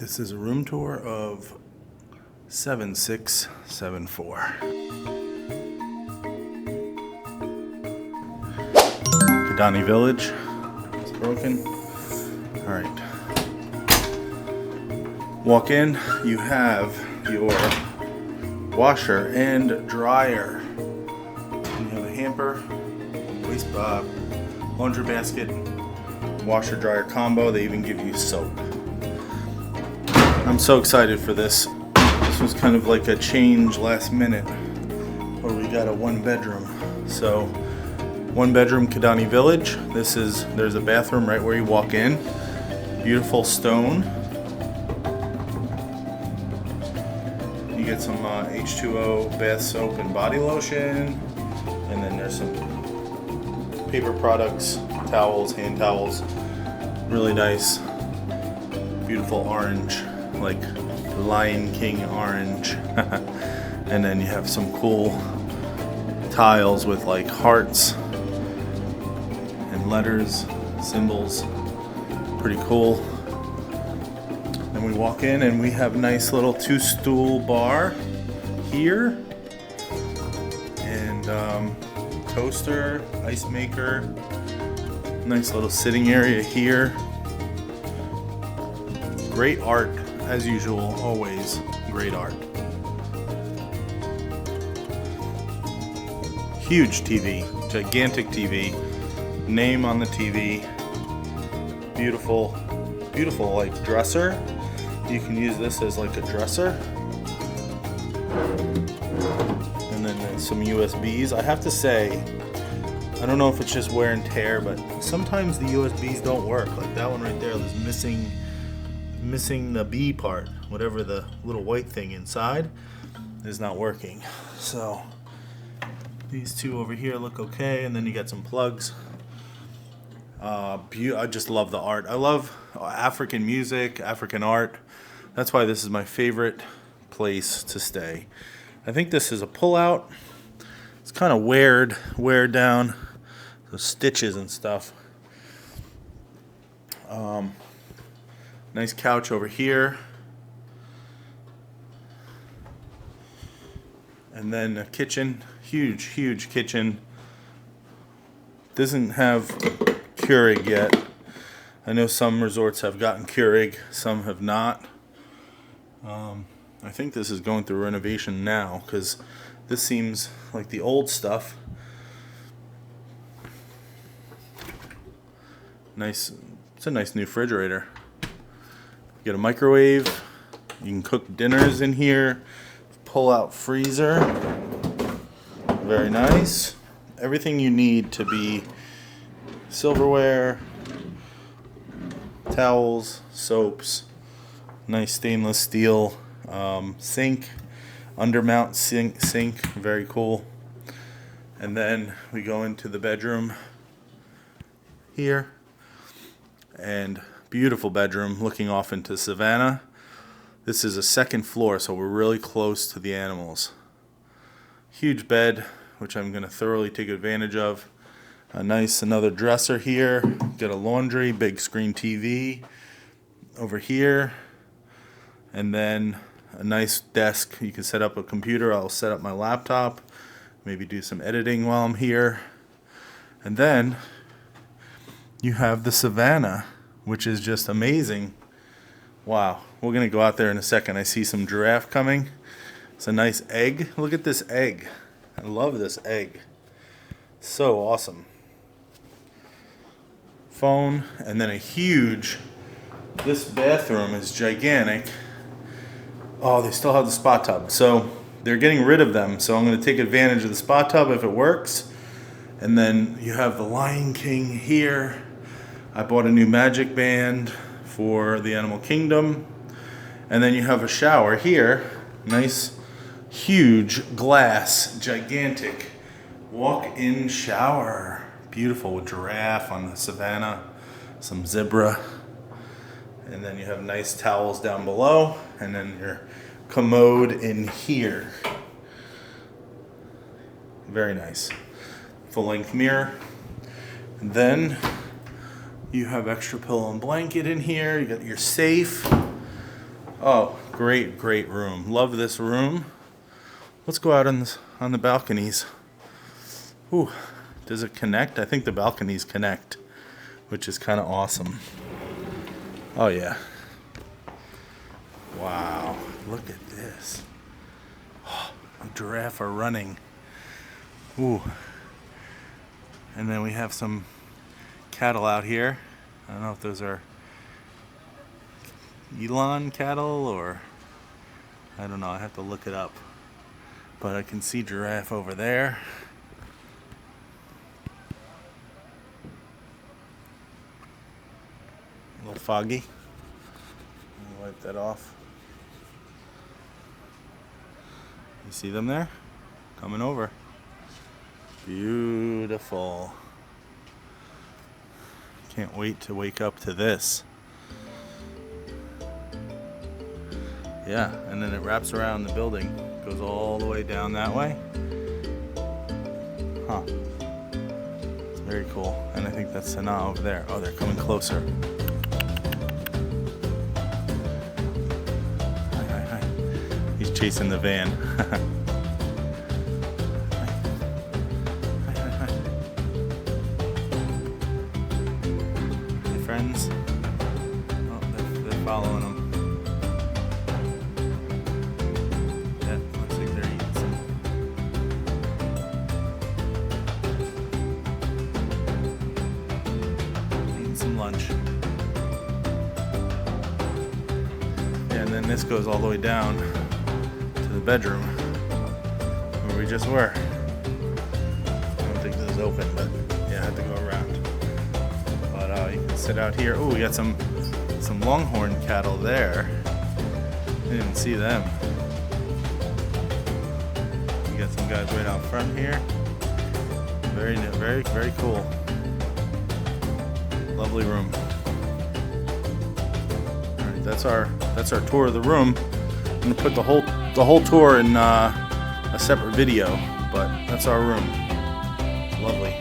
This is a room tour of 7674. Kidani Village. It's broken. Alright. Walk in, you have your washer and dryer. And you have a hamper, laundry basket, washer dryer combo. They even give you soap. I'm so excited for this. This was kind of like a change last minute where we got a one bedroom. So one bedroom Kidani Village. There's a bathroom right where you walk in. Beautiful stone. You get some H2O bath soap and body lotion. And then there's some paper products, towels, hand towels. Really nice. Beautiful orange, like Lion King orange. And then you have some cool tiles with like hearts and letters, symbols. Pretty cool. Then we walk in and we have a nice little 2-stool bar here. And toaster, ice maker. Nice little sitting area here. Great art, as usual, always great art. Huge TV, gigantic TV, name on the TV. Beautiful, beautiful like dresser. You can use this as like a dresser. And then there's some USBs. I have to say, I don't know if it's just wear and tear, but sometimes the USBs don't work. Like that one right there is missing the B part, whatever the little white thing inside is not working. So these two over here look okay, and then you got some plugs. I just love the art. I love African music, African art. That's why this is my favorite place to stay. I think this is a pull-out. It's kind of wear down, the stitches and stuff. Nice couch over here. And then a kitchen, huge kitchen. Doesn't have Keurig yet. I know some resorts have gotten Keurig, some have not. I think this is going through renovation now because this seems like the old stuff. Nice, it's a nice new refrigerator. You get a microwave. You can cook dinners in here. Pull out freezer. Very nice. Everything you need to be silverware, towels, soaps, nice stainless steel sink, undermount sink, very cool. And then we go into the bedroom here, and beautiful bedroom looking off into Savannah. This is a second floor, so we're really close to the animals. Huge bed, which I'm going to thoroughly take advantage of. Another dresser here. Get a laundry, big screen TV over here. And then a nice desk. You can set up a computer. I'll set up my laptop. Maybe do some editing while I'm here. And then you have the Savannah, which is just amazing. Wow. We're going to go out there in a second. I see some giraffe coming. It's a nice egg. Look at this egg. I love this egg. So awesome. Phone, and then this bathroom is gigantic. Oh, they still have the spot tub. So they're getting rid of them. So I'm going to take advantage of the spot tub if it works. And then you have the Lion King here. I bought a new magic band for the Animal Kingdom. And then you have a shower here. Nice, huge glass, gigantic walk-in shower. Beautiful with giraffe on the Savannah, some zebra. And then you have nice towels down below. And then your commode in here. Very nice. Full-length mirror. And then you have extra pillow and blanket in here. You got your safe. Oh, great room. Love this room. Let's go out on the balconies. Ooh, does it connect? I think the balconies connect, which is kind of awesome. Oh yeah. Wow, look at this. Oh, a giraffe are running. Ooh. And then we have some cattle out here. I don't know if those are Elon cattle or I don't know, I have to look it up. But I can see giraffe over there. A little foggy. Let me wipe that off. You see them there? Coming over. Beautiful. Can't wait to wake up to this. Yeah, and then it wraps around the building. Goes all the way down that way. Huh. It's very cool. And I think that's Sanaa over there. Oh, they're coming closer. Hi. He's chasing the van. Hi. Hey, friends. Oh, they're following him. Some lunch. Yeah, and then this goes all the way down to the bedroom where we just were. I don't think this is open, but yeah, I had to go around. But you can sit out here. Oh, we got some longhorn cattle there. I didn't even see them. We got some guys right out front here. Very cool. Lovely room. All right, that's our tour of the room. I'm gonna put the whole tour in a separate video, but that's our room. Lovely.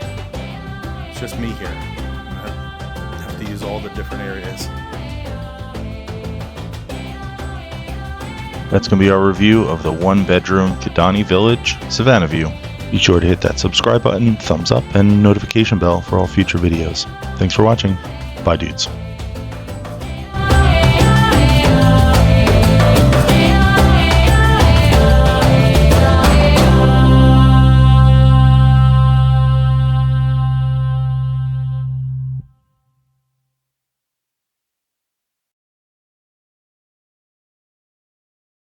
It's just me here. I have to use all the different areas. That's going to be our review of the one-bedroom Kidani Village, Savannah View. Be sure to hit that subscribe button, thumbs up, and notification bell for all future videos. Thanks for watching. Bye, dudes.